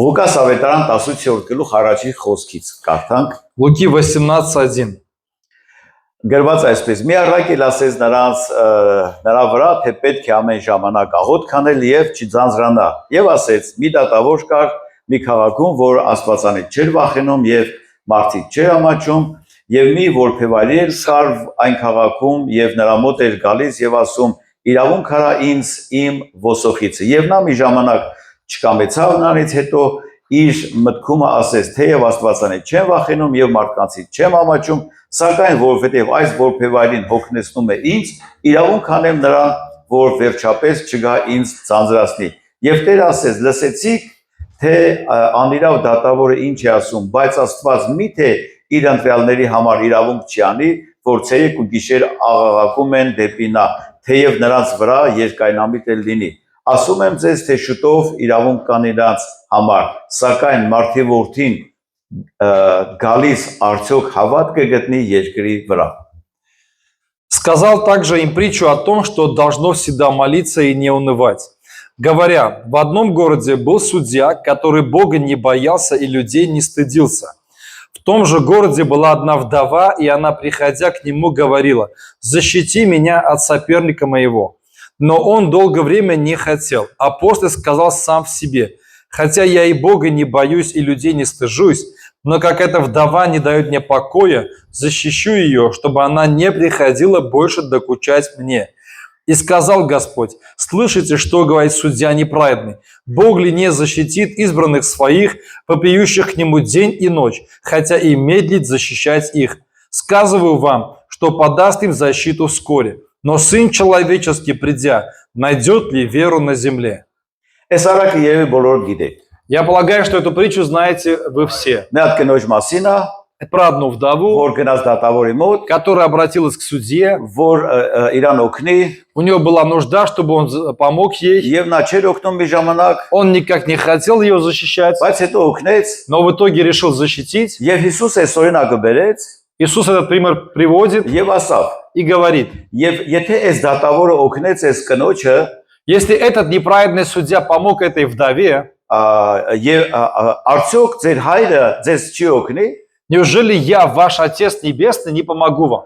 Ղուկաս ավետարան 18-րդ գլուխ առաջի խոսքից կարդանք. Луки 18:1. Գրված այսպես. մի առակել ասեց նրա վրա, թե պետք է ամեն ժամանակ աղոթ քանել եւ չձանձրանա։ Եվ ասեց. մի դատավոր կար մի քաղաքում, որ Աստվածանից չէր վախենում եւ մարդիկ չէր ամաչում, եւ մի որբևայրի էր կար այն քաղաքում եւ նրա մոտ էր գալիս եւ ասում. իրավունք արա ինձ իմ ոսոխիցը։ Եվ նա մի ժամանակ չկամեցավ նրանից հետո իր մտքումը ասեց, թեև Աստվածանից չեմ վախենում եւ մարդկանցից չեմ ամաչում, սակայն որովհետեւ այս որբևայրին հոգնեցնում է ինձ, իրավունք անեմ նրան, որ վերջապես չգա ինձ ձանձրացնի։ Եվ Տերը ասեց. լսեցիք, թե անիրավ դատավորը ինչ է ասում, բայց Աստված միթե իր ընտրյալների համար իրավունք չի անի, որ ցերեկ ու գիշեր աղաղակում են դեպի նա, թեև նրանց վրա երկայնամիտ էլ լինի։ Ասում եմ ձեզ, թե շուտով իրավունք կան իրանց համար, սակայն մարդի որդին գալիս արդյոք հավատ կգտնի երկրի վրա։ Сказал также им притчу о том, что должно всегда молиться и не унывать. Говоря, в одном городе был судья, который Бога не боялся и людей не стыдился. В том же городе была одна вдова, и она, приходя к нему, говорила: «Защити меня от соперника моего». Но он долгое время не хотел, а после сказал сам в себе: «Хотя я и Бога не боюсь, и людей не стыжусь, но как эта вдова не дает мне покоя, защищу ее, чтобы она не приходила больше докучать мне». И сказал Господь: «Слышите, что говорит судья неправедный? Бог ли не защитит избранных своих, вопиющих к нему день и ночь, хотя и медлит защищать их? Сказываю вам, что подаст им защиту вскоре. Но Сын Человеческий, придя, найдет ли веру на земле?» Я полагаю, что эту притчу знаете вы все. Про одну вдову, которая обратилась к судье. У нее была нужда, чтобы он помог ей. Он никак не хотел ее защищать, но в итоге решил защитить. Иисус этот пример приводит и говорит: если этот неправедный судья помог этой вдове, неужели я, ваш Отец Небесный, не помогу вам?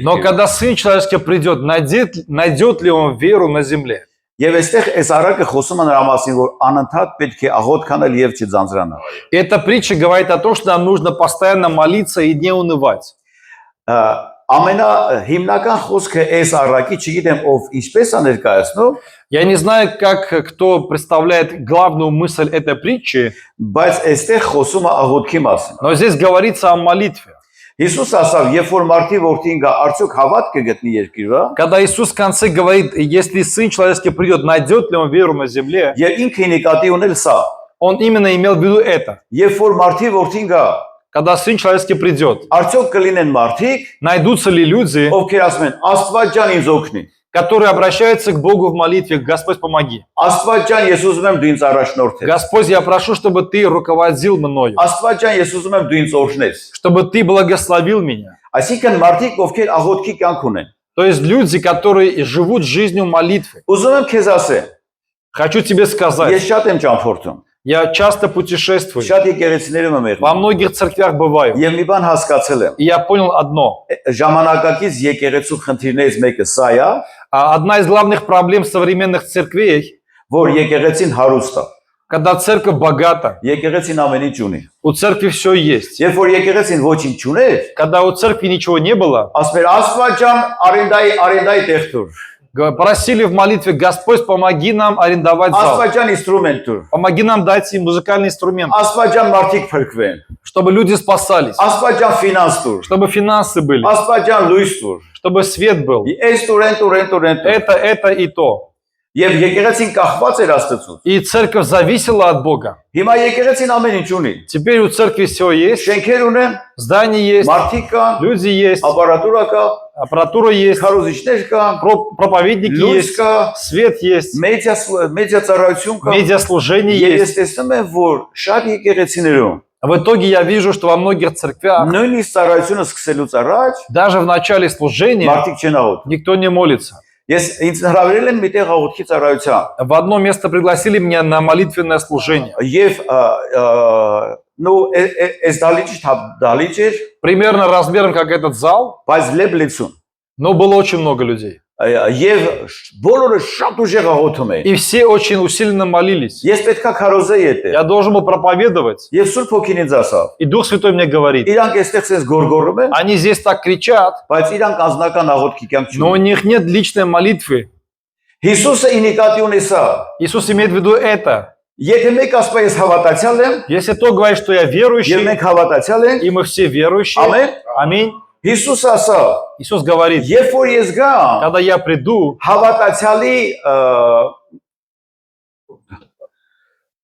Но когда Сын Человеческий придет, найдет ли он веру на земле? Эта притча говорит о том, что нам нужно постоянно молиться и не унывать. Я не знаю, как кто представляет главную мысль этой притчи, но здесь говорится о молитве. Когда Иисус в конце говорит: если Сын Человеческий придет, найдет ли он веру на земле, он именно имел в виду это. Когда Сын Человеческий придет, найдутся ли люди, которые обращаются к Богу в молитве: Господь, помоги. Господь, я прошу, чтобы Ты руководил мною, чтобы Ты благословил меня. То есть люди, которые живут жизнью молитвы. Хочу тебе сказать, я часто путешествую, во многих церквях бываю, и я понял одно. Одна из главных проблем современных церквей, когда церковь богата, у церкви все есть. Когда у церкви ничего не было, просили в молитве: Господь, помоги нам арендовать зал. Помоги нам дать им музыкальный инструмент, чтобы люди спасались, чтобы финансы были, чтобы свет был. Это и то. И церковь зависела от Бога. Теперь у церкви все есть. Здание есть, люди есть, аппаратура есть, проповедники есть, свет есть, медиаслужение есть. В итоге я вижу, что во многих церквях даже в начале служения никто не молится. Ես ինձ հրավիրել են միտեղ աղոթքի ծառայության։ В одно место пригласили меня на молитвенное служение. Եվ ну այս դալիճ էր, Примерно размером, как этот зал, բայց լեբ լեցուն։ но было очень много людей. Եվ բոլորը շատ ուժեղ աղոթում էին։ И все очень усиленно молились. Ես պետքա քարոզեի եթե։ Я должен был проповедовать, Եվ Սուրբ Հոգին ինձ ասավ. и Дух Святой мне говорит. Իրանք այստեղ sense գորգորում են, Они здесь так кричат, բայց իրանք անձնական աղոթքի կյանք но у չունեն։ них нет личной молитвы. Հիսուսը ինիկատի ունի սա։ Иисус имеет в виду это. Եթե մեկ ասպա ես հավատացյալ եմ, Если кто говорит, что я եւ верующий, մենք հավատացյալ ենք, и мы все верующие, ամեն, аминь, Հիսուսը ասավ, Иисус говорит, երբ որ ես գամ, когда я приду,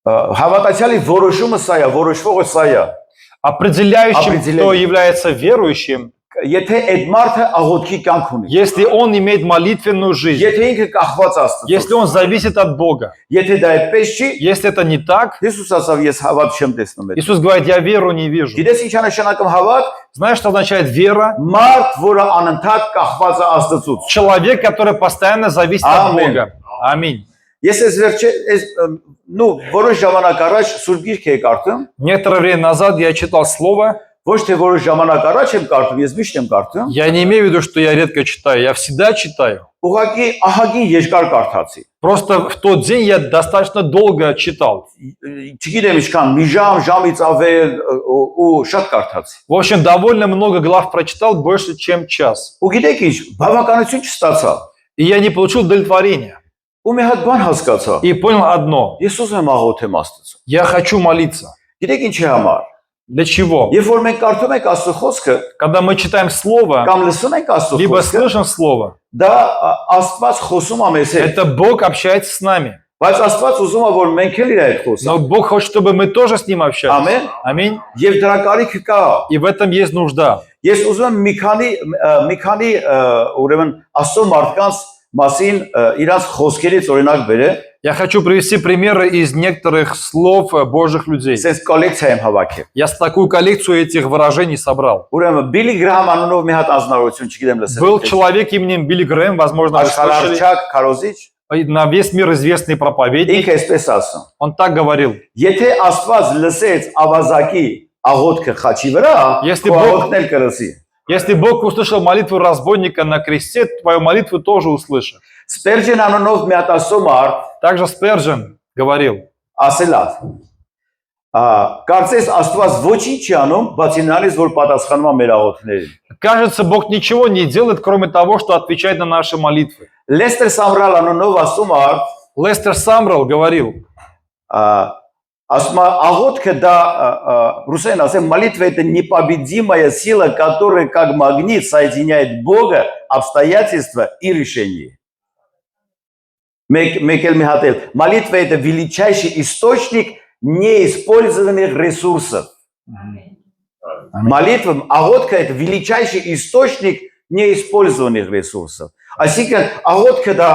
հավատացյալի որոշումը սա է, որոշվողը սա է։ определяющим, кто Определяющим. является верующим, Եթե այդ մարդը աղոթքի կյանք ունի, если он имеет молитвенную жизнь, եթե ինքը կախված Աստծո, если он зависит от Бога, եթե դա այդպես չի, если это не так, Հիսուս ասավ ես հավատ չեմ տեսնում այդ։ Иисус говорит, я веру не вижу. Գիտես ինչ է նշանակում հավատ։ Знаешь, что означает вера? Մարդ, որը անընդհատ կախված է Աստծուց։ Человек, который постоянно зависит от Аминь. Бога. Аминь. Ես այս վերջը որոշ ժամանակ առաջ Սուրբ Գիրք էի կարդում, Некоторое время назад я читал слово. ոչ թե որոշ ժամանակ առաջ եմ կարդում, ես միշտ եմ կարդում, Я не имею в виду, что я редко читаю. Я всегда читаю. ուղղակի ահագին երկար կարդացի։ Просто в тот день я достаточно долго читал. Չգիտեմ ինչքան, մի ժամից ավել ու շատ կարդացի։ В общем, довольно много глав прочитал, больше, чем час. Ու գիտեք ինչ, բավականություն չստացա։ И я не получил удовлетворения. Ու մի հատ բան հասկացա։ И понял одно. Ես ուզում եմ աղոթեմ Աստծո։ Я хочу молиться. Գիտեք ինչի համար։ Для чего? Երբ որ մենք կարդում ենք Աստծո խոսքը, Когда мы читаем слово, կամ լսում ենք Աստծո либо խոսքը, слышим слово, դա Աստված խոսում է մեզ հետ։ это Бог общается с нами. Բայց Աստված ուզում է որ մենք էլ իր հետ խոսենք։ Но Бог хочет, чтобы мы тоже с Ним общались. Ամեն։ Аминь. Եվ դրա կարիքը կա։ И в этом есть нужда. Ես ուզում եմ մի քանի ուրեմն Աստծո մարդկանց մասին իրանց խոսքերից օրինակ բերել, Я хочу привести примеры из некоторых слов Божьих людей. sense կոլեկցիա եմ հավաքել։ Я такую коллекцию этих выражений собрал. Ուրեմն Բիլի Գրահամ անունով մի հատ անձնավորություն, չգիտեմ Был լսել։ человек именем Билли Грэм, возможно, вы слышали. Աշխարհարչակ քարոզիչ, На весь мир известный проповедник. ինքը այսպես ասում. Он так говорил. Եթե Աստված լսեց ավազակի աղոթքը խաչի վրա, Если քո Бог- աղոթքն էլ կլսի։ Если Бог услышал молитву разбойника на кресте, твою молитву тоже услышит. Սպերջեն անունով մի հատ Աստծո մարդ Также Спержен говорил. ասելա. Կարծես Աստված ոչինչ չի անում, բացի նրանից, որ պատասխանում է մեր աղոթքներին։ Кажется, Бог ничего не делает, кроме того, что отвечает на наши молитвы. Լեստեր Սամրալ անունով Աստծո մարդ Лестер Самрал говорил, ասում է աղոթքը դա ռուսերեն ասեմ молитва это непобедимая сила, которая как магнит соединяет Бога, обстоятельства и решения. Мекел Михател, молитва это величайший источник неиспользованных ресурсов. Молитва, աղոթքը это величайший источник неиспользованных ресурсов. Այսինքն աղոթքը դա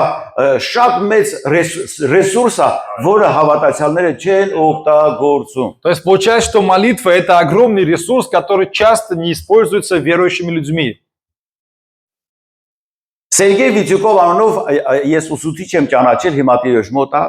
շատ մեծ ռեսուրս է, որը հավատացյալները չեն օգտագործում։ То есть получается, что молитва – это огромный ресурс, который часто не используется верующими людьми. Սերգեյ Վիթյուկով անունով ես ուսուցիչ եմ ճանաչել հիմա տիրոջ մոտ է։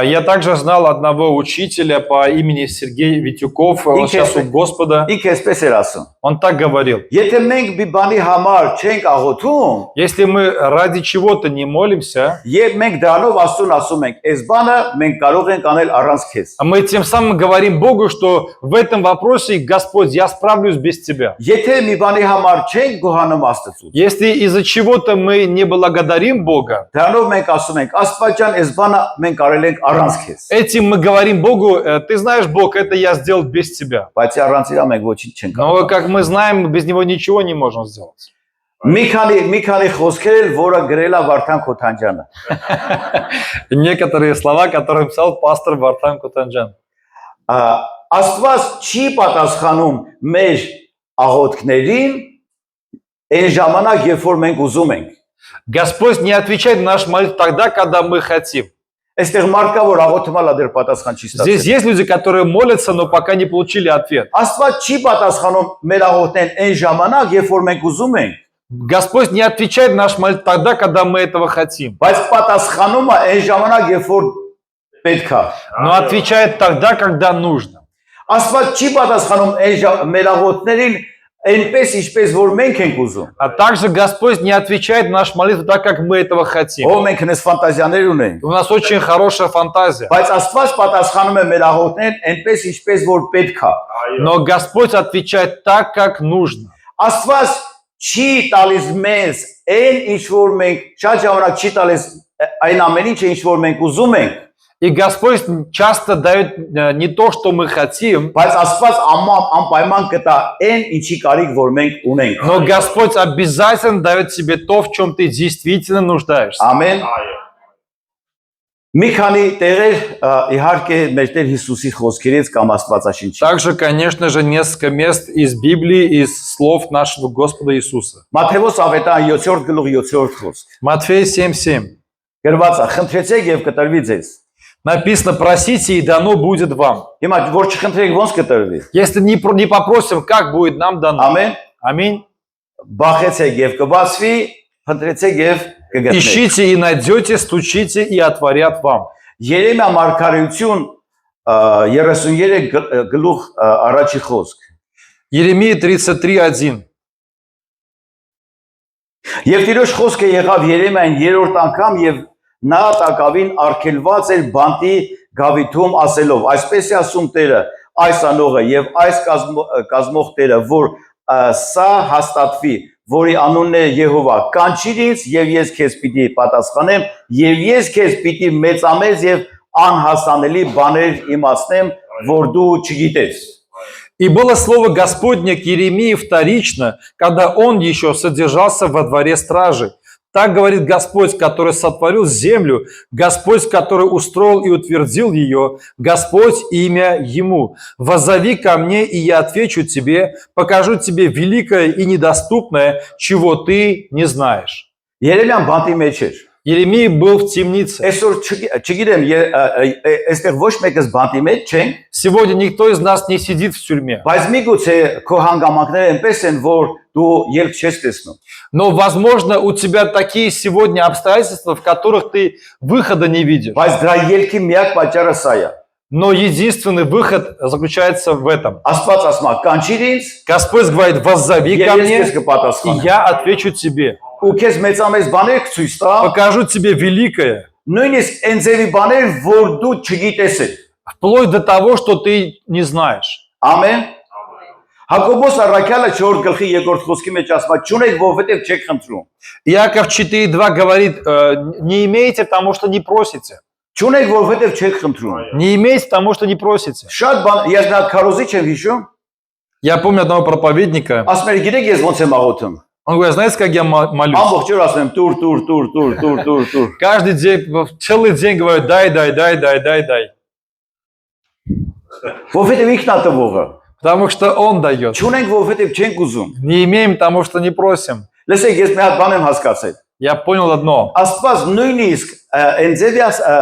Я также знал одного учителя по имени Сергей Витюков, он сейчас у Господа. Ինքը այսպես էր ասում. Он так говорил, Եթե մենք մի բանի համար չենք աղոթում, если мы ради чего-то не молимся, եւ մենք դրանով Աստծուն ասում ենք, այս բանը մենք կարող ենք անել առանց քեզ։ мы тем самым говорим Богу, что в этом вопросе, Господь, я справлюсь без Тебя. Եթե մի բանի համար չենք գոհանում Աստծուց, Если из-за чего-то мы не благодарим Бога, դրանով մենք ասում ենք, Աստվածյան, այս բանը մենք արել ենք առանց քեզ։ этим мы говорим Богу, ты знаешь, Бог, это я сделал без Тебя. Բայց առանց իրա մենք ոչինչ չենք Но, կարող։ как мы знаем, без Него ничего не можем сделать. Մի քանի խոսքեր, որը գրել է Վարդան Քոթանջյանը։ Некоторые слова, которые написал пастор Вартан Кутанджан. Աստված չի պատասխանում մեր աղոթքներին այն ժամանակ, երբ որ մենք ուզում ենք։ Господь не отвечает на наши молитвы тогда, когда мы хотим. Այստեղ մարդ կա, որ աղոթումա դեռ պատասխան չի Здесь ստացել։ есть люди, которые молятся, но пока не получили ответ. Աստված չի պատասխանում մեր աղոթքներին այն ժամանակ, երբ որ մենք ուզում ենք։ Господь не отвечает на наш молитву тогда, когда мы этого хотим, բայց պատասխանում է այն ժամանակ, երբ որ պետք է։ но отвечает тогда, когда нужно. Աստված չի պատասխանում այն մեր աղոթներին այնպես ինչպես որ մենք ենք ուզում։ А также Господь не отвечает на нашу молитву так, как мы этого хотим. Ո մենք հենց ֆանտազիաներ ունենք։ У нас очень хорошая фантазия. Բայց Աստված պատասխանում է մեր աղոթներին այնպես ինչպես որ պետք է։ Но Господь отвечает так, как нужно. Աստված չի տալիս մեզ այն ինչ որ մենք շատ ժամանակ չի տալիս այն ամեն ինչը ինչ որ մենք ուզում ենք, И Господь часто дает не то, что мы хотим, բայց Աստված անպայման կտա այն ինչի կարիք որ մենք ունենք։ но Господь обязательно дает тебе то, в чем ты действительно нуждаешься. Ամեն։ Մի քանի տեղեր իհարկե մեր Տեր Հիսուսի խոսքերից կամ Աստվածաշնչից։ Также, конечно же, несколько мест из Библии, из слов нашего Господа Иисуса. Մատթեոս ավետարան 7-րդ գլուխ 7-րդ խոսք։ Матфея 7:7. Գրված է. Խնդրեցեք եւ կտրվի ձեզ։ Написано: просите, и дано будет вам. Հիմա որ չխնդրեք ոնց կտրվի։ Если не попросим, как будет нам дано? Ամեն։ Аминь. Բախեցեք եւ կբացվի, խնդրեցեք եւ կգտնեք։ Ищите и найдете, стучите и отворят вам. Երեմիա մարգարեություն 33 գլուխ առաջի խոսք։ Еремия 33:1. Եվ Տիրոջ խոսքը եղավ Երեմիային 3-րդ անգամ եւ նա տակավին արգելված էր բանտի գավիթում ասելով. այսպես է ասում Տերը, այս անողը եւ այս կազմող Տերը, որ սա հաստատվի, որի անունն է Եհովա, կանչիր ինձ եւ ես քեզ պիտի պատասխանեմ եւ ես քեզ պիտի մեծամեծ եւ անհասանելի բաներ իմացնեմ, որ դու չգիտես։ И было слово Господне к Иеремии вторично, когда он еще содержался во дворе стражи. Так говорит Господь, который сотворил землю, Господь, который устроил и утвердил ее, Господь имя Ему. Воззови ко мне, и я отвечу тебе, покажу тебе великое и недоступное, чего ты не знаешь. Երեմիան բանտի մեջ էր։ Иеремия был в темнице. Այսօր չգիտեմ, այստեղ ոչ մեկս բանտի մեջ չեն, Сегодня никто из нас не сидит в тюрьме. բայց միգուցե քո հանգամանքները այնպես են, որ դու ելք չես տեսնում։ Но, возможно, у тебя такие сегодня обстоятельства, в которых ты выхода не видишь. Բայց դրա ելքի միակ պատճառը սա է։ Но единственный выход заключается в этом. Աստված ասում է, կանչիր ինձ, Господь говорит: воззови ко եւ ես мне, քեզ и կպատասխանեմ։ я отвечу тебе. Ու քեզ մեծամեծ բաներ կցույց տա, Покажу тебе великое, նույնիսկ այն ձևի բաներ, որ դու չգիտես։ вплоть до того, что ты не знаешь. Ամեն։ Հակոբոս առաքյալը 4 գլխի 2-րդ խոսքի մեջ ասում է, չունեք, որովհետև չեք խնդրում։ Иаков 4:2 говорит: не имеете, потому что не просите. Չունեք, որովհետև չեք խնդրում։ Не имеете, потому что не просите. Շատ բան, ես նա քարոզիչ եմ հիշում, Я помню одного проповедника, ասում էր, гիտեք ես ոնց եմ աղոթում։ он говорит: знаете, как я молюсь? Ամբողջ օր ասում եմ, տուր։ Каждый день, целый день говорю: дай, дай, дай, дай, дай, дай. Որովհետև ինքն է տվողը։ Потому что он дает. Չունենք, որովհետև չենք ուզում։ Не имеем, потому что не просим. Լսեք, ես մի հատ բան եմ հասկացել։ Я понял одно. Աստված նույնիսկ այն ձևի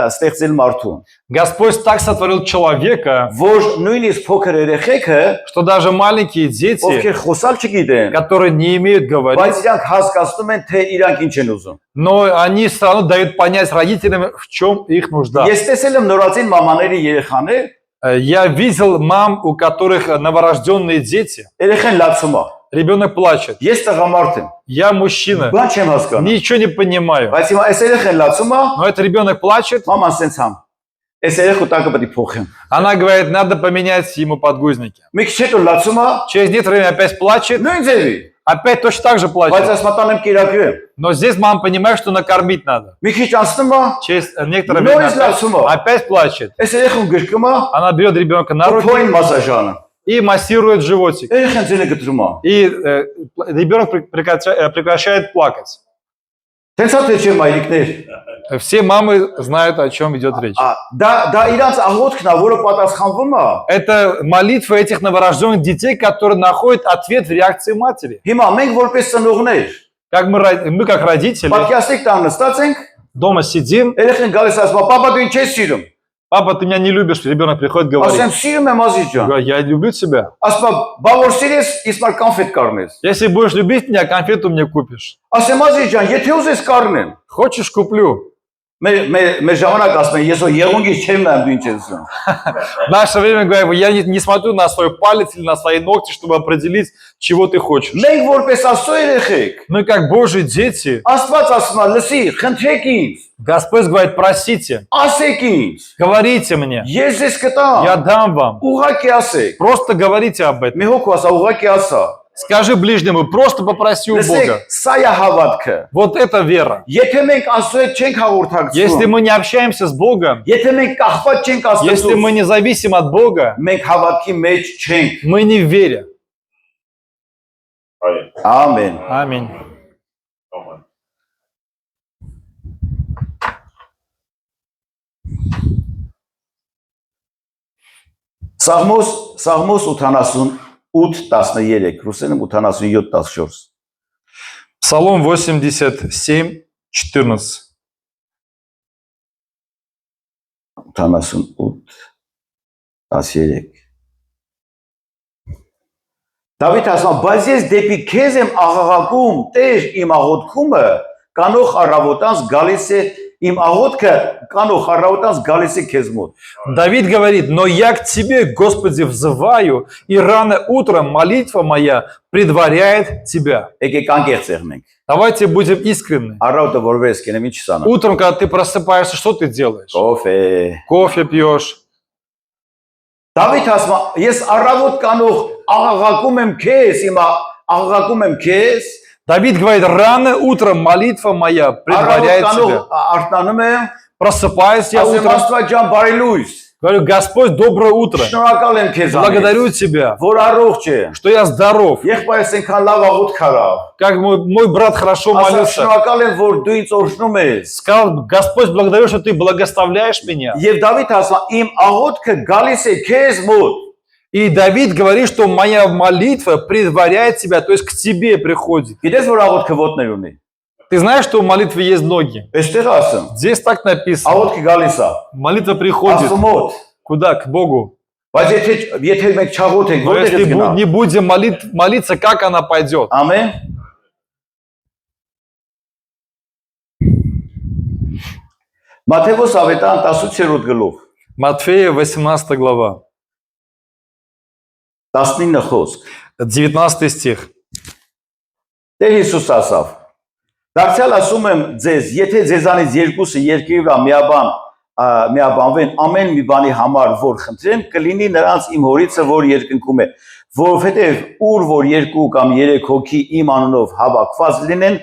ստեղծել մարդուն, Господь так сотворил человека, որ нույնիսկ փոքր երեխեքը, что даже маленькие дети, ովքեր խոսալ չգիտեն, которые не имеют говорить, բայց իրանք հասկացնում են, թե իրանք ինչ են ուզում։ но они все равно дают понять родителям, в чем их нужда. Ես տեսել եմ նորածին մամաների երեխաներ, Я видел мам, у которых новорожденные дети. երեխան լացում է։ Ребенок плачет. Ես տղամարդ եմ։ Я мужчина. Բան չեմ հասկանում։ Ничего не понимаю. Բայց հիմա այս երեխան լացում է, Но этот ребенок плачет. մաման սենց համ։ Այս երեխու տակը պետք է փոխեմ։ Она говорит: надо поменять ему подгузники. Մի քիչ հետո լացում է, Через некоторое время опять плачет. նույն ձևի, Опять точно так же բայց плачет. ասում է տանեմ կիրակրեմ։ Но здесь мама понимает, что накормить надо. Մի քիչ անցնում է, Через некоторое Но время из лацума. опять плачет. այս երեխուն գրկում է, Она берет ребенка на руки փոին մասաժանը։ и массирует животик. Երեխան ձենը գտրում է։ И ребенок прекращает плакать. Տենց է թե չէ մայրիկներ։ Все мамы знают, о чем идет речь. Դա իրանց աղոթքն է, որը պատասխանվում է։ Это молитва этих новорожденных детей, которые находят ответ в реакции матери. Հիմա մենք որպես ծնողներ, Как мы как родители, պատկերացրեք տան նստած ենք, дома сидим, երեխան գալիս ասում է, «Պապա դու ինչ ես սիրում»։ Папа, ты меня не любишь, ребенок приходит, говорит. Ասեմ սիրում եմ ազիզ ջան։ Говорит, я люблю тебя. Ասպա բավոր սիրես, իսկ մար կոնֆետ կառնես։ Если будешь любить меня, конфету мне купишь. Ասեմ ազիզ ջան, եթե ուզես կառնեմ։ Хочешь, куплю. Մեր ժամանակ ասում են, ես որ եղունգից չեմ նայում դու ինչ ես ասում։ В наше время говорим, я не смотрю на свой палец или на свои ногти, чтобы определить, чего ты хочешь. Մենք որպես Աստծո երեխեք, Мы как Божьи дети, Աստված ասում է, լսի, խնդրեք ինձ, Господь говорит, просите, ասեք ինձ, говорите мне, ես ձեզ կտամ։ я дам вам. Ուղղակի ասեք։ Просто говорите об этом. Մի հոգու ասա, ուղղակի ասա։ Скажи ближнему, просто попроси у Бога. Լսեք, սա է հավատքը։ Вот это вера. Եթե մենք Աստծո հետ չենք հաղորդակցվում, Если мы не общаемся с Богом, եթե մենք կախված չենք если мы Աստծոց, не зависим от Бога, մենք հավատքի մեջ չենք։ мы не в вере. Ամեն։ Аминь. Սաղմոս 88:13, ռուսերեն 87:14։ Псалом 87, 14. 88:13 Դավիթ ասում, բայց ես դեպի քեզ եմ աղաղակում, Տեր, իմ աղոթքումը կանող առավոտանց գալիս է, իմ աղոթքը կանող առավոտանց գալիս է քեզ մոտ։ Давид говорит, но я к тебе, Господи, взываю, и рано утром молитва моя предваряет тебя. Եկեք անկեղծ եղնենք։ Давайте будем искренны. Առավոտը որ վես կենեմ ինչ սանա։ Утром, когда ты просыпаешься, что ты делаешь? Կոֆե։ Кофе пьешь. Դավիթ ասում, ես առավոտ կանող աղաղակում եմ քեզ, իմ աղաղակում եմ քեզ, Давид говорит, рано утром молитва моя առավոտ предваряет կանող тебя. արտանում եմ, Просыпаюсь я ասեմ утром, Աստված ջան, բարի լույս։ говорю, Господь, доброе утро. Շնորհակալ եմ քեզ Благодарю тебя, որ առողջ է։ что я здоров. Եղբայրս այնքան лав աղոթ քարավ։ Как мой брат хорошо Ասա молился. շնորհակալ եմ որ դու ինձ օրհնում ես։ Сказал, Господь, благодарю, что ты благословляешь меня. Եվ Դավիթ ասա իմ աղոթքը գալիս է քեզ մոտ։ И Давид говорит, что моя молитва предваряет тебя, то есть к тебе приходит. Գիտես որ աղոթքը ոտներ ունի։ Ты знаешь, что у молитвы есть ноги? Այստեղ ասեմ։ Здесь так написано. Աղոթքը գալիս է։ Молитва приходит. Աստծո մոտ։ Куда? К Богу. Բայց եթե մենք չաղոթենք, Но որտեղ если ես գնա։ не будем молиться, как она пойдет? Ամեն։ Մատթեոս ավետարան 18-րդ գլուխ Матфея, 18 глава, 19 խոսք 19 стих. Տեր Հիսուս ասավ. Դարձյալ ասում եմ ձեզ, եթե ձեզանից երկուսը երկրի վրա միաբանվեն ամեն մի բանի համար, որ խնդրեն, կլինի նրանց իմ հորիցը, որ երկնքում է, որովհետև ուր որ երկու կամ երեք հոգի իմ անունով հավաքված լինեն,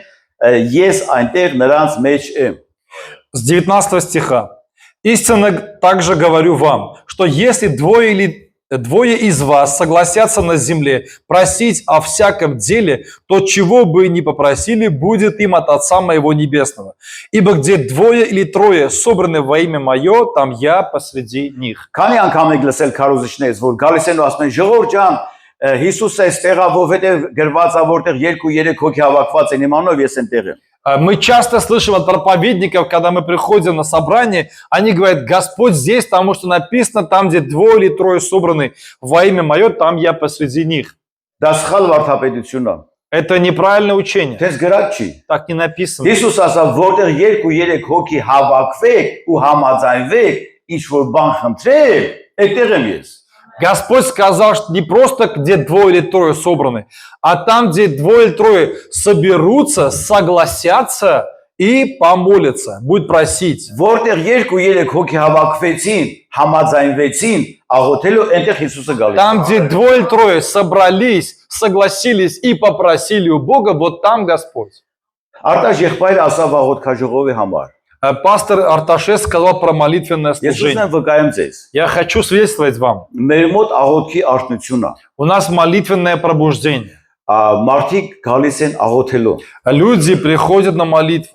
ես այնտեղ նրանց մեջ եմ։ С 19 стиха. Истинно также говорю вам, что если двое из вас согласятся на земле просить о всяком деле, то чего бы ни попросили, будет им от Отца Моего Небесного. Ибо где двое или трое собраны во имя Мое, там я посреди них. Քանի անգամ եք լսել քարոզիչներից, որ գալիս են ու ասում են ժողովուրդ ջան, Հիսուսը այստեղ է, որովհետև գրված է, որտեղ 2-3 հոգի հավաքված են իմ անունով, ես այնտեղ եմ։ Мы часто слышим от проповедников, когда мы приходим на собрание, они говорят, Господь здесь, потому что написано, там, где двое или трое собраны во имя Мое, там я посреди них. Դա սխալ վարդապետություն է։ Это неправильное учение. Դες գրած չի։ Так не написано. Հիսուս ասավ, որտեղ 2-3 հոգի հավաքվեք ու համաձայնվեք, ինչ որ բան խնդրեք, այդտեղ եմ ես։ Господь сказал, что не просто где двое или трое собраны, а там, где двое или трое соберутся, согласятся и помолятся, будет просить. Որտեղ 2-3 հոգի հավաքվեցին, համաձայնվեցին, աղոթելու այնտեղ Հիսուսը գալիս։ Там, где двое или трое собрались, согласились и попросили у Бога, вот там Господь. Արտաշ եղբայրը ասավ աղոթքաժողովի համար։ Пастор Արտաշես сказал про молитвенное Ես ուզում служение. եմ վկայեմ ձեզ։ Я хочу свидетельствовать вам. Մեր մոտ աղոթքի արտնություն է։ У нас молитвенное пробуждение. Մարդիկ գալիս են աղոթելու։ Люди приходят на молитву.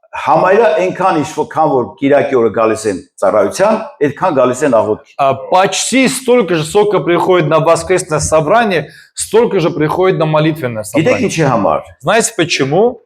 Համայնա այնքան ինչքան որ Կիրակի օրը գալիս են ծառայության, այդքան գալիս են աղոթքի։ Почти столько же, сколько приходит на воскресное собрание, столько же приходит на молитвенное Գիտեք собрание. ինչի համար։ Знаете почему?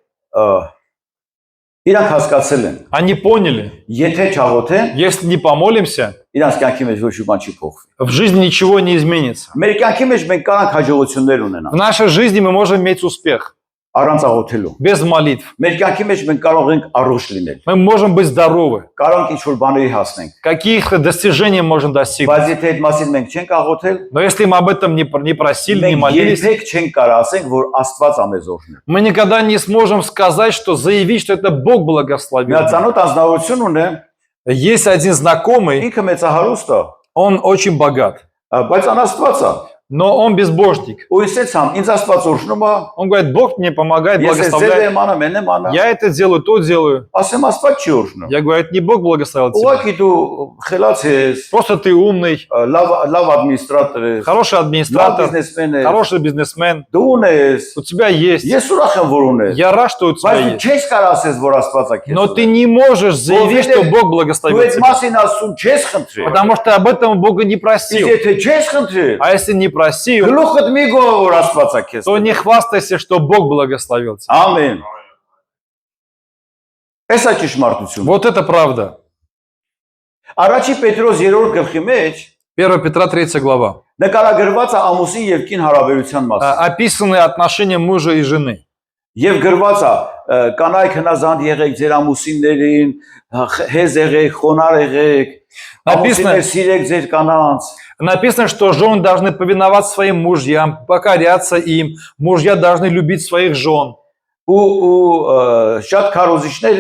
Իրանք հասկացել են, Они поняли, եթե չաղոթեն, если не помолимся, իրանք կյանքի մեջ ոչ մի բան չի փոխվի։ в жизни ничего не изменится. Մեր կյանքի մեջ մենք կարող ենք հաջողություններ В ունենալ, нашей жизни мы можем иметь успех առանց աղոթելու։ без молитв. Մեր կյանքի մեջ մենք կարող ենք առողջ լինել, Мы можем быть здоровы, կարող ենք ինչ-որ բաների հասնենք, каких достижений можем достигнуть. բայց եթե այդ մասին մենք չենք աղոթել, Но если мы об этом не просили, не մենք молились, երբեք չենք կարող ասենք, որ Աստված ամեզորն է։ мы никогда не сможем сказать, что заявить, что это Бог благословил. Նա ցանոթ անձնավորություն ունի, Есть один знакомый, ինքը մեծահարուստ է, он очень богат, բայց անաստված է։ но он безбожник. Ու իսեց համ, инձ Աստված օրհնում է, Он говорит, Бог мне помогает, ես ես ձեզ благословляет. եմ անում, են եմ անում։ Я это делаю, то делаю. Ասեմ Աստված չի օրհնում։ Я говорю, это не Бог благословил тебя. Ուղղակի դու խելաց ես, Просто ты умный, լավ ադմինիստրատոր ես, хороший լավ администратор, բիզնեսմեն ես, хороший бизнесмен. դու ունես, У тебя есть. ես ուրախ եմ, որ ունես, Я рад, что у тебя բայց դու есть. չես կարող ասես, որ Աստված է քեզ։ Но ты не можешь заявить, что Бог Դու благословил այդ тебя. մասին ասում չես խնդրի։ Потому что об этом Бога не Իսկ просил. եթե չես խնդրի, А если не просил, գլուխդ մի գող որ Աստված է քեզ։ то не хвастайся, что Бог благословил тебя. Ամեն։ Էսա ճշմարտություն։ Вот это правда. Առաջի Պետրոս 3-րդ գլխի մեջ 1 Петра 3 глава. նկարագրված է ամուսին եւ կին հարաբերության մասին։ Описаны отношения мужа и жены. Եվ գրված է կանայք հնազանդ եղեք ձեր ամուսիններին, հեզ եղեք, խոնար եղեք, Написано- ամուսիններ սիրեք ձեր կանանց։ Написано, что жены должны повиноваться своим мужьям, покоряться им. Мужья должны любить своих жен. Ու շատ քարոզիչներ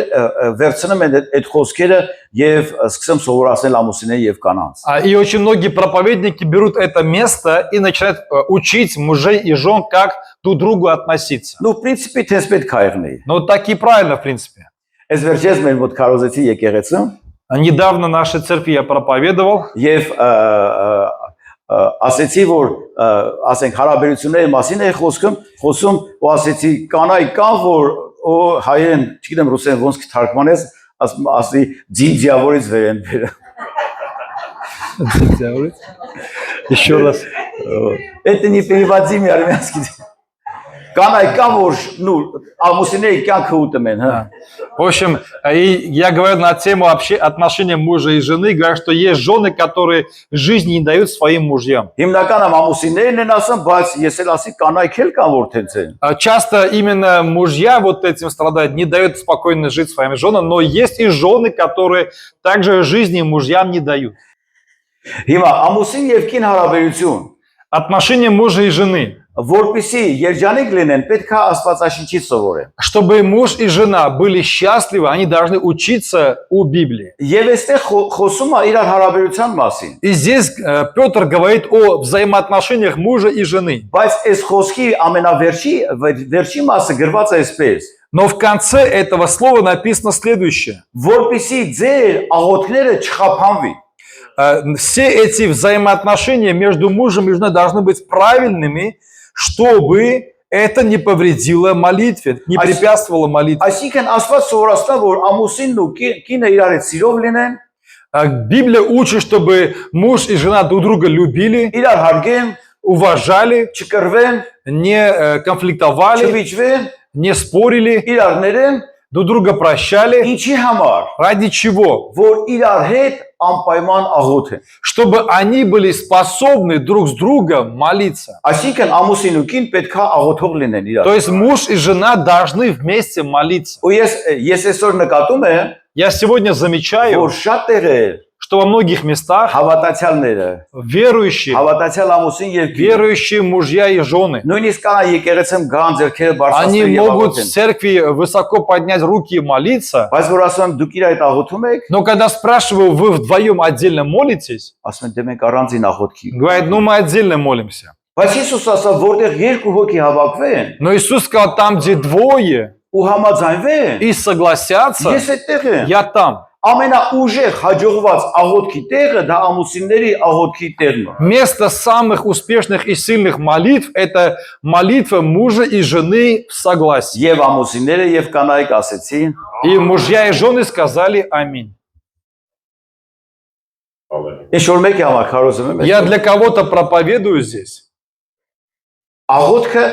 վերցնում են այդ խոսքերը եւ սկսում սովորացնել ամուսիններին եւ կանանց։ И очень многие проповедники берут это место и начинают учить мужей и жен, как друг к другу относиться. Ну, в принципе, тես պետք է եղնի։ Ну, так и правильно, в принципе. Այս վերջերս մեր մոտ քարոզեցի եկեղեցում Недавно в нашей церкви я проповедовал, եւ ասեցի, որ ասենք հարաբերությունների մասին է խոսում ու ասեցի կանայք կան, որ հայերեն, չգիտեմ ռուսերեն ոնց կթարգմանես, ասի ձինձիավորից վեր են բերել։ Еще раз. Это не переводи мне армянский. Կանայք կան, որ ամուսինների կյանքը ուտում են, հա։ В общем, и я говорю на тему вообще отношения мужа и жены, говорю, что есть жены, которые жизни не дают своим мужьям. Հիմնականը ամուսիններն են ասում, բայց ես էլ ասի կանայք էլ կան, որ տենց են։ Часто именно мужья вот этим страдают, не дают спокойно жить своим женам, но есть и жены, которые также жизни мужьям не дают. Հիմա ամուսին եւ կին հարաբերություն, Отношения мужа и жены. որպեսզի երջանիկ լինեն, պետք է Աստվածաշնչից սովորեն։ Чтобы муж и жена были счастливы, они должны учиться у Библии. Եվ այստեղ խոսում է իրար հարաբերության մասին։ И здесь Петр говорит о взаимоотношениях мужа и жены. Բայց այս խոսքի վերջի մասը գրված է այսպես. Но в конце этого слова написано следующее. Որպեսզի ձեր աղոթքները չխափանվի։ Все эти взаимоотношения между мужем и женой должны быть правильными, чтобы это не повредило молитве, не препятствовало молитве. Այսինքն Աստված սովորացնում է, որ ամուսինն ու կինը իրար հետ սիրով լինեն, Библия учит, чтобы муж и жена друг друга любили, իրար հարգեն, уважали, չկռվեն, не конфликтовали, չվիճվեն, не спорили, իրար ներեն, друг друга прощали. ինչի համար, Ради чего? որ իրար հետ անպայման աղոթեն։ Чтобы они были способны друг с другом молиться. Այսինքն ամուսին ու կին պետք է աղոթող լինեն իրար։ То есть муж и жена должны вместе молиться. Ու ես այսօր նկատում եմ, Я сегодня замечаю, որ շատ տեղեր что во многих местах հավատացյալները, верующие, հավատացյալ ամուսին եւ կին, верующие мужья и жены, նույնիսկ կան եկեղեցում գան ձերքերը они բարձրացնել եւ могут в աղոթեն։ церкви высоко поднять руки и молиться, Բայց որ ասում եմ դուք իր այդ աղոթում եք, но когда спрашиваю, вы вдвоем отдельно молитесь, ասում են դե մենք առանձին աղոթքի։ говорят, ну мы отдельно молимся. Բայց Հիսուս ասա, որտեղ երկու հոգի հավաքվեն Но Иисус сказал, там, где двое ու համաձայնվեն, и согласятся, ես այդտեղ եմ։ я там. Ամենաուժեղ հաջողված աղոթքի տեղը դա ամուսինների աղոթքի տեղն է։ Место самых успешных и сильных молитв – это молитва мужа и жены в согласии. Եվ ամուսինները եւ կանայք ասեցին, И мужья и жены сказали «Аминь». ինչ որ մեկի համար քարոզում եմ, Я для кого-то проповедую здесь. աղոթքը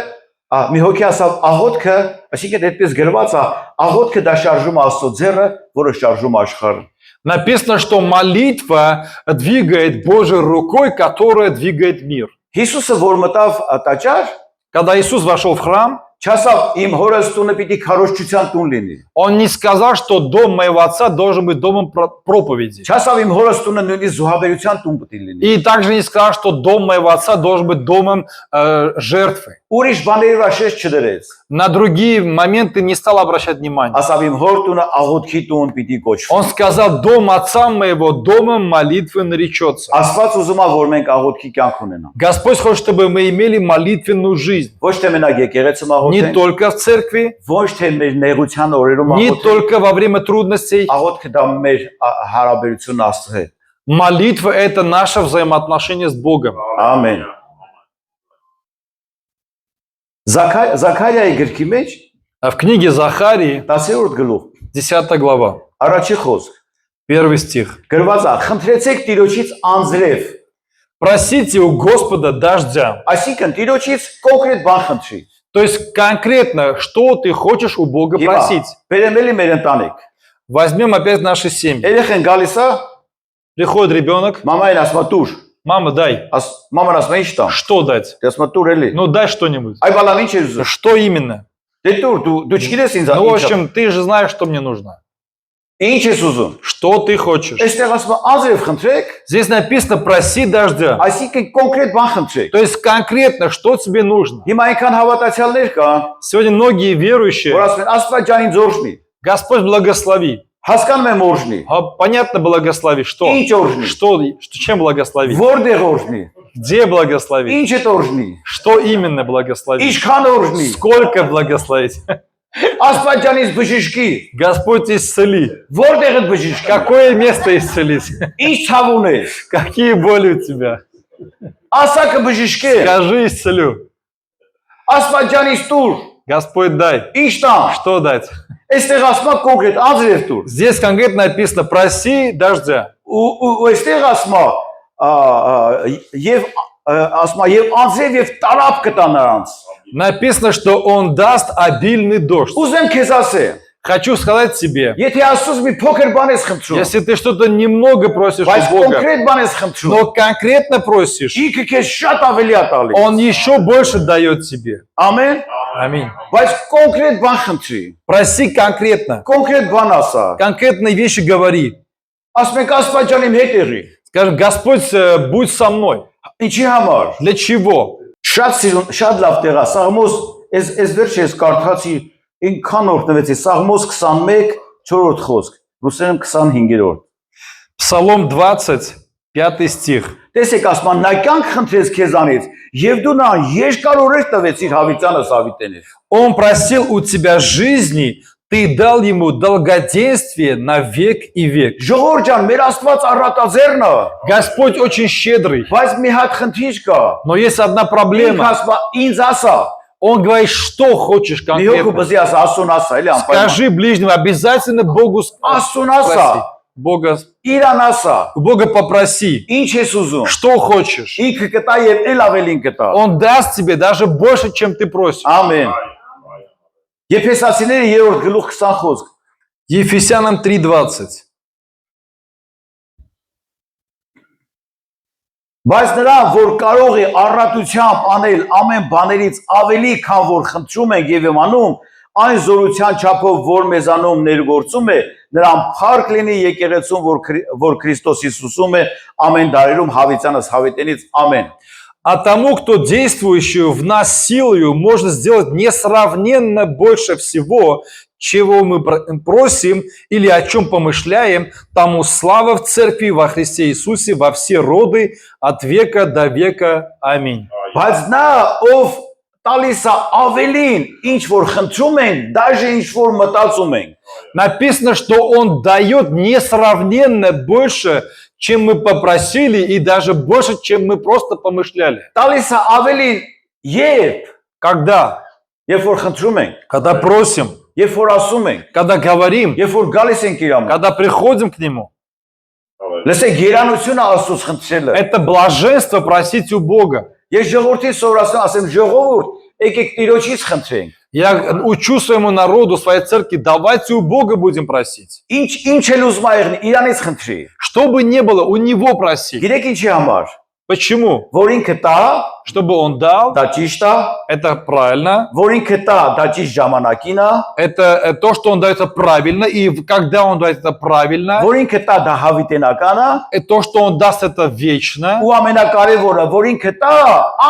մի հոգի ասավ աղոթքը, այսինքն այդպես գրված է, աղոթքը դա շարժում է Աստծո ձեռը, որը շարժում է աշխարհը։ Написано, что молитва двигает Божьей рукой, которая двигает мир. Հիսուսը որ մտավ տաճար, Когда Иисус вошел в храм, չասավ իմ հորս տունը պիտի քարոզչության տուն լինի։ Он не сказал, что дом моего отца должен быть домом проповеди. Չասավ իմ հորս տունը նույնիսկ զոհաբերության տուն պիտի լինի։ И также не сказал, что дом моего отца должен быть домом жертвы. Ուրիշ բաների վրա շեշտ չդրեց։ На другие моменты не стал обращать внимания. Ասավ իմ հոր տունը աղոթքի տուն պիտի կոչվի։ Он сказал, дом отца моего домом молитвы наречется. Աստված ուզում է որ մենք աղոթքի կյանք ունենանք։ Господь хочет, чтобы мы имели молитвенную жизнь. Ոչ թե մենակ եկեղեցում Не աղոթենք, только в церкви, ոչ թե մեր նեղության օրերում не աղոթենք, только во время трудностей. աղոթքը դա մեր հարաբերությունն Աստծո հետ։ Молитва – это наше взаимоотношение с Богом. Ամեն։ Զաքարիայի գրքի մեջ А в книге Захарии, 10-րդ գլուխ 10 глава, առաջի խոսք 1 стих. գրված է. Խնդրեցեք Տիրոջից անձրև, Просите у Господа дождя. այսինքն Տիրոջից կոնկրետ բան խնդրի։ То есть конкретно, что ты хочешь у Бога просить. Բերեմելի մեր ընտանիք։ Возьмем опять наши семьи. Երեխեն գալիս է, Приходит ребенок, մամային ասում է տուր, мама, дай. մաման ասում է ինչ տամ։ Что дать? Դե ասում է տուր էլի։ Ну, дай что-нибудь. Այ բալան ինչ ես ուզում։ Что именно? Դե տուր, դու չգիտես ինձ Ну, в ինչ։ общем, ты же знаешь, что мне нужно. Ինչ ես ուզում։ Что ты хочешь? Այստեղ ասում է անձրև խնդրեք, Здесь написано «проси дождя». այսինքն կոնկրետ բան խնդրեք։ То есть конкретно, что тебе нужно. Հիմա այնքան հավատացյալներ կան, Сегодня многие верующие, որ ասում են Աստված ջան ինձ օրհնի։ Господь благослови. Հասկանում եմ օրհնի։ Понятно, благослови. Что? Ինչ օրհնի։ Чем благослови? Որտեղ օրհնի։ Где благослови? Ինչ է օրհնի։ Что именно благослови? Ինչքան օրհնի։ Сколько благословить? Աստված ջան ինձ բժշկի։ Господь исцели. Որտեղ է բժշկի։ Какое место исцелить? Ինչ ցավ ունես։ Какие боли у тебя? Ասա կբժշկի։ Скажи, исцелю. Աստված ջան ինձ տուր։ Господь, дай. Ինչ տամ։ Что дать? Այստեղ ասում է կոնկրետ անձրև տուր։ Здесь конкретно написано «проси дождя». Ու այստեղ ասում է եւ ասում է եւ անձրև եւ տարապ կտա նրանց։ Написано, что Он даст обильный дождь. Ուզեմ քեզ ասեմ, Хочу сказать тебе, եթե Աստծոս մի փոքր բան ես խնդրում, если ты что-то немного просишь բայց у Бога, կոնկրետ բան ես խնդրում, но конкретно просишь, ինքը քեզ շատ ավելի է տալիս։ Он еще больше дает тебе. Ամեն։ Аминь. Բայց կոնկրետ բան խնդրի, Проси конкретно. կոնկրետ բան ասա։ Конкретные вещи говори. Ասում եք Աստված ջան իմ հետ եղի։ Скажи, Господь, будь со мной. Ինչի համար։ Для чего? Շատ лավ տեղ է, Սաղմոս, այս վերջը ես կարդացի, ինքան օրտնվեցի, Սաղմոս 21, 4-րդ խոսք, ռուսերեն 25-րդ։ Псалом 20, 5 стих. Տեսեք, ասում են, նա կյանք խնդրեց քեզանից, եւ դու նա երկար օրեր տվեցիր հավիտյանս հավիտենից։ Он просил у тебя жизни, ты дал ему долгоденствие на век и век. Ժողովուրդ ջան, մեր Աստված առատաձեռն է, Господь очень щедрый, բայց մի հատ խնդիր կա։ но есть одна Ինքը проблема. ասում է, ինձ ասա։ Он говорит, что хочешь Մի հոգու конкретно. բզի ասա, Աստուն ասա, էլի անպայման։ Скажи ближнему, обязательно Богу Աստուն спроси. ասա, Бога, Իրան ասա, у Бога попроси, ինչ ես ուզում։ что хочешь. Ինքը կտա եւ էլ ավելին կտա։ Он даст тебе даже больше, чем ты просишь. Ամեն։ Եփեսացիների 3-րդ գլուխ 20 խոսք։ Ефесянам 3:20. Բայց նրան, որ կարող է առատությամբ անել ամեն բաներից ավելի, քան որ խնդրում ենք եւ իմանում, այն զորության չափով, որ մեզանում ներգործում է, նրան փառք լինի եկեղեցում, որ Քրիստոս Հիսուսում է, ամեն դարերում հավիտյանս հավիտենից, ամեն։ А тому, кто действующую в нас силою может сделать несравненно больше всего, чего мы просим или о чем помышляем, тому слава в Церкви во Христе Иисусе во все роды от века до века. Аминь. Բայց նա ով տալիս է ավելին, ինչ որ խնդրում ենք, даже ինչ որ մտածում ենք։ Написано, что Он дает несравненно больше, чем мы попросили, и даже больше, чем мы просто помышляли. Տալիս է ավելին, երբ Երբ որ խնդրում ենք, Когда просим, երբ որ ասում ենք, когда говорим, երբ որ գալիս ենք իր մոտ։ когда приходим к Нему. Լսեք, երանությունը Աստծոց խնդրելը։ Это блаженство просить у Бога. Ես ժողովրդի սովորացնում ասեմ, ժողովուրդ, Եկեք Տիրոջից խնդրենք։ Я учу своему народу, своей церкви, давайте у Бога будем просить. Ինչ էլ ուզում ա եղնի, Իրանից խնդրի։ Что бы ни было, у Него просить. Գիտեք ինչի համար։ Почему? Որ ինքը տա, Чтобы Он дал, դա ճիշտ է, это правильно. որ ինքը տա, դա ճիշտ ժամանակին է, Это то, что Он дает, это правильно. И когда Он дает, это правильно. որ ինքը տա, դա հավիտենական է, И то, что Он даст, это вечно. ու ամենակարևորը, որ ինքը տա,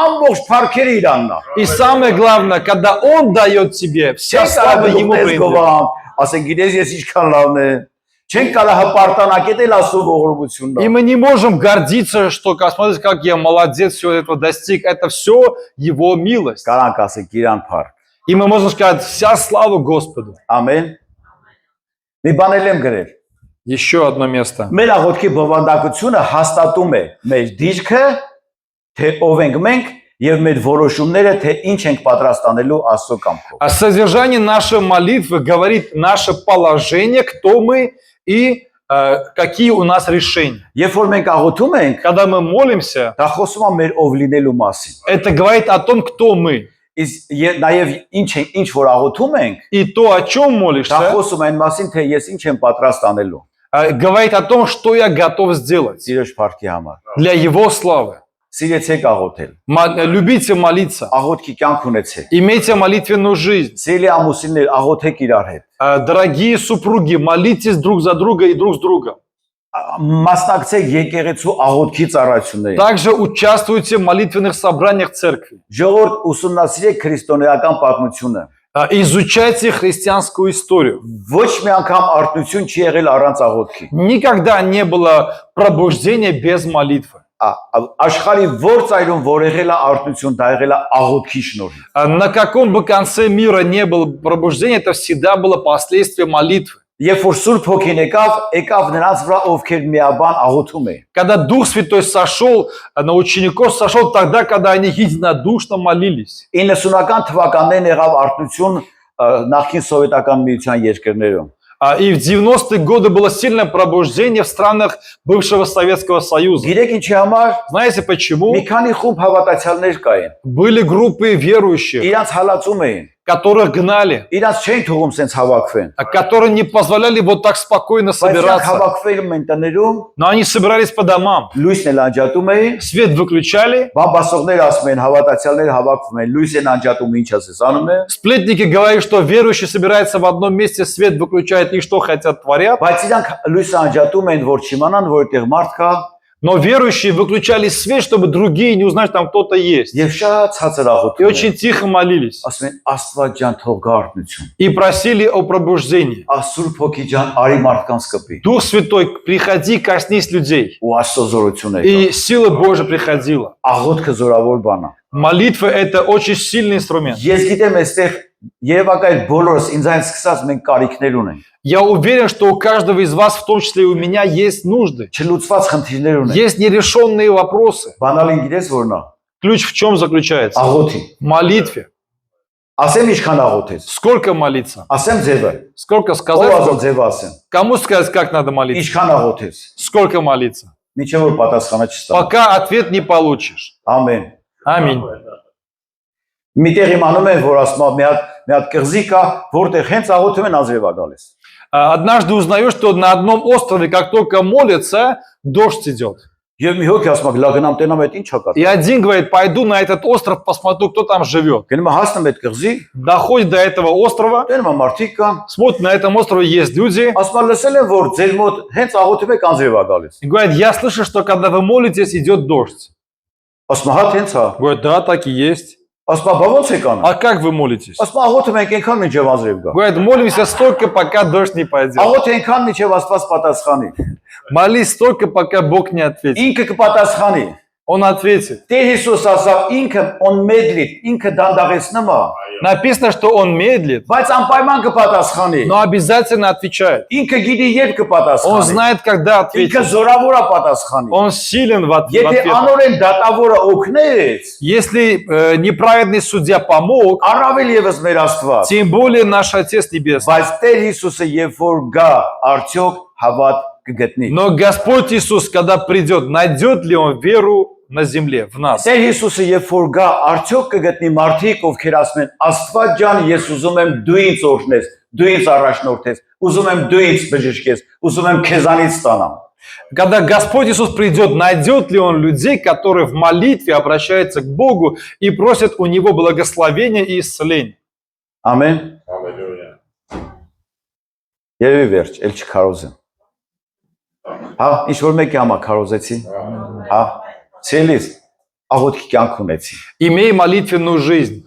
ամբողջ փառքերը Իրանն է։ И самое главное, когда Он дает тебе, вся слава Ему принадлежит. Ասեն գիտես ես ինչքան լավն է։ Չենք կարա հպարտանակետել Աստծո ողորմությունն։ И мы не можем гордиться, что, смотрите, как я молодец, все этого достиг. Это все Его милость. Կարանք ասենք Իրան փառք։ И мы можем сказать, вся слава Господу. Ամեն։ Մի բան էլ եմ գրել։ Еще одно место. Մեր աղոթքի բովանդակությունը հաստատում է մեր դիրքը, թե ով ենք մենք եւ մեր որոշումները, թե ինչ ենք պատրաստ անելու Աստծո կամքով։ А содержание нашей молитвы говорит наше положение, кто мы и какие у нас решения. Երբ որ մենք աղոթում ենք, Когда мы молимся, դա խոսում է մեր ով լինելու մասին։ это говорит о том, кто мы. Իսկ նաեւ ինչ որ աղոթում ենք, И то, о чем դա молишься, խոսում է այն մասին, թե ես ինչ եմ պատրաստ անելու говорит о том, что я готов сделать Տիրոջ փառքի համար։ для Его славы. Սիրեցեք աղոթել։ Любите молиться. Աղոթքի կյանք ունեցեք։ Имейте молитвенную жизнь. Սիրելի ամուսիններ, աղոթեք իրար հետ։ Дорогие супруги, молитесь друг за друга и друг с другом. Մասնակցեք եկեղեցու աղոթքի ծառայություններին։ Также участвуйте в молитвенных собраниях церкви. Ժողովուրդ ուսումնասիրեք քրիստոնեական պատմությունը։ Изучайте христианскую историю. Ոչ մի անգամ արտնություն չի եղել առանց աղոթքի։ Никогда не было пробуждения без молитвы. Աշխարհի որ ծայրում որ եղել է արտնություն, դա եղել է աղոթքի շնորհիվ։ На каком бы конце мира не было пробуждения, это всегда было последствие молитвы. Երբ որ Սուրբ Հոգին եկավ նրանց վրա, ովքեր միաբան աղոթում էին։ Когда Дух Святой сошел на учеников, сошел тогда, когда они единодушно молились. 90-ական թվականներին եղավ արտնություն նախկին սովետական միության երկրներում։ И в 90-е годы было сильное пробуждение в странах бывшего Советского Союза. Գիտեք ինչի համար։ Знаете почему? Մի քանի խումբ հավատացյալներ կային։ Были группы верующих, Իրանց հալածում էին։ которых гнали, Իրանց չէին թողում սենց հավաքվեն։ которые не позволяли вот так спокойно Բայց իրանք собираться. հավաքվել են տներում, Но они собирались по домам, լույսն էլ անջատում էին, свет выключали, բամբասողներ ասում են, հավատացյալներ հավաքվում են, լույս են անջատում, ինչ ասես անում են։ сплетники говорят, что верующие собираются в одном месте, свет выключают и что хотят творят. Բայց իրանք լույսը անջատում են, որ չիմանան, որ այդտեղ մարդ կա, Но верующие выключали свет, чтобы другие не узнали, что там кто-то есть. եւ շատ ցածր И աղոթում են։ очень тихо молились. Ասում են, Աստված ջան, թող գա արտնություն։ И просили о пробуждении. Սուրբ Հոգի ջան, արի մարդկանց կպի։ Дух Святой, приходи, коснись людей. Ու Աստծո զորությունը եկավ։ И сила Божия приходила. Աղոթքը զորավոր բան է։ Молитва – это очень сильный инструмент. Ես գիտեմ, այստեղ Երևակայել բոլորս ինձ այն սկսած մենք կարիքներ ունենք։ Я уверен, что у каждого из вас, в том числе и у меня, есть нужды. Չլուծված խնդիրներ ունենք։ Есть нерешенные вопросы. Բանալին գիտես որն է։ Ключ в чем заключается? Աղոթի։ В молитве. Ասեմ ինչքան աղոթես։ Сколько молиться? Ասեմ ձևը։ Сколько Ով сказать? ազատ ձև ասեմ։ Кому сказать, как надо молиться? Ինչքան աղոթես։ Сколько молиться? Միջև որ պատասխանը չստանա։ Пока ответ не получишь. Ամեն։ Аминь. Միտեղ իմանում են, որ ասում մի հատ կղզի կա, որտեղ հենց աղոթում են ազրևա գալիս։ Однажды узнаешь, что на одном острове, как только молятся, дождь идет. Եվ մի հոգի ասում է, լա գնամ տենամ այդ ինչ ա И կա։ один говорит, пойду на этот остров, посмотрю, кто там живет. Գնում է հասնում այդ կղզի, Доходит до этого острова, տենում է մարդիկ կան, смотрит, на этом острове есть люди. ասում է լսել են, որ ձեր մոտ հենց աղոթում եք անձրևա գալիս։ И говорит, я слышу, что когда вы молитесь, идет дождь. Ասում է, հա հենց հա։ Говорит, да, так и есть. Ասում է, բա ոնց եք անում։ А как вы молитесь? Ասում է, աղոթում ենք այնքան մինչև անձրև գա։ Говорит, молимся столько, пока дождь не пойдет. Աղոթ այնքան մինչև Աստված պատասխանի։ Молись столько, пока Бог не ответит. Ինքը կպատասխանի։ Он ответит. Տեր Հիսուս ասավ, ինքը on medlit, ինքը դանդաղեցնում է, Написано, что он медлит, բայց անպայման կպատասխանի։ но обязательно отвечает. Ինքը գիտի երբ Он կպատասխանի։ знает, когда Ինքը ответить. զորավոր է պատասխանի։ Он силен в Եթե ответ. անորեն դատավորը օգնեց, Если неправедный судья помог, առավել եւս մեր Աստված։ тем более наш Отец Небесный. Բայց Տեր Հիսուսը երբ որ գա, արդյոք հավատ կգտնի։ Но Господь Иисус, когда придет, найдет ли Он веру на земле, в нас. Տեր Հիսուսը երբ որ գա, արդյոք կգտնի մարդիկ, ովքեր ասում են, Աստված ջան, ես ուզում եմ դու ինձ օրհնես, դու ինձ առաջնորդես, ուզում եմ դու ինձ բժշկես, ուզում եմ քեզանից ստանամ։ Когда Господь Иисус придет, найдет ли Он людей, которые в молитве обращаются к Богу и просят у Него благословения и исцеления? Ամեն։ Երևի վերջ, էլ չքարոզեմ։ Հա, ինչ որ մեկի համա քարոզեցի։ Հա, ցելից աղոթքի կյանք ունեցի։ Имей молитвенную жизнь.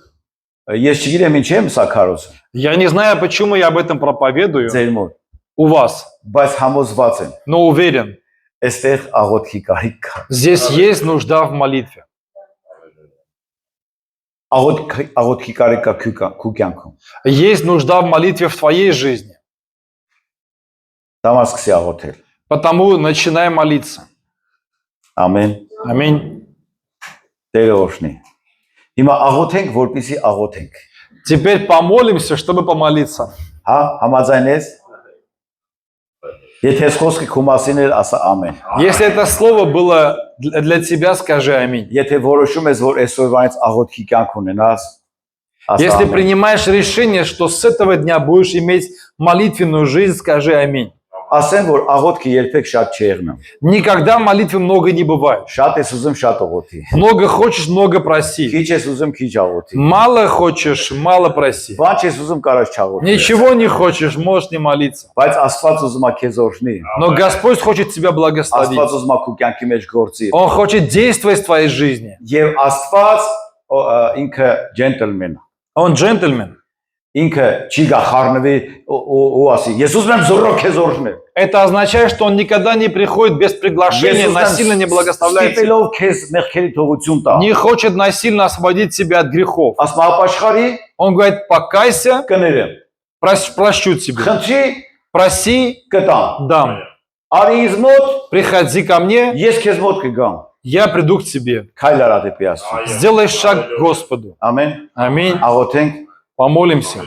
Ես չգիտեմ ինչ եմ սա քարոզում։ Я не знаю, почему я об этом проповедую Ձեր մոտ, у вас, բայց համոզված եմ, но уверен, այստեղ աղոթքի կարիք կա։ здесь есть нужда в молитве. Աղոթքի կարիք կա քու կյանքում։ Есть нужда в молитве в твоей жизни. Դամասկսի աղոթել։ Потому начинай молиться. Ամեն։ Аминь. Տերը օրհնի։ Հիմա աղոթենք, որպեսզի աղոթենք։ Теперь помолимся, чтобы помолиться. Հա, համաձայն ես։ Եթե ես խոսքը քո մասին էր, ասա ամեն։ Если это слово было для тебя, скажи аминь. Եթե որոշում ես, որ այսօրվանից աղոթքի կյանք ունենաս, ասա Если ամեն։ принимаешь решение, что с этого дня будешь иметь молитвенную жизнь, скажи аминь. Ասեմ, որ աղոթքը երբեք շատ չի եղնում։ Никогда молитвы много не бывает. Շատ ես ուզում շատ աղոթի։ Много хочешь, много проси. Քիչ ես ուզում քիչ աղոթի։ Мало хочешь, мало проси. Բան չես ուզում կարաս չաղոթի։ Ничего не хочешь, можешь не молиться. Բայց Աստված ուզում է քեզ օրհնի։ Но Господь хочет тебя благословить. Աստված ուզում է քո կյանքի մեջ գործի։ Он хочет действовать в твоей жизни. Եվ Աստված ինքը ջենտլմեն։ Он джентльмен. Ինքը չի գա խառնվի ու ասի, ես ուզում եմ զորով քեզ օրհնել։ Это означает, что он никогда не приходит без приглашения, насильно не благословляет тебя. Ստիպելով քեզ մեղքերի թողություն տա։ Не хочет насильно освободить тебя от грехов. Ասում ապաշխարի Он говорит, покайся, կներեմ։ прощу тебе. Խնդրի Проси, կտամ։ дам. Արի ինձ մոտ, Приходи ко мне, ես քեզ մոտ կգամ։ я приду к тебе. Քայլ արա դեպի Աստծո։ Сделай шаг к Господу. Ամեն։ Аминь. Աղոթենք։ Помолимся.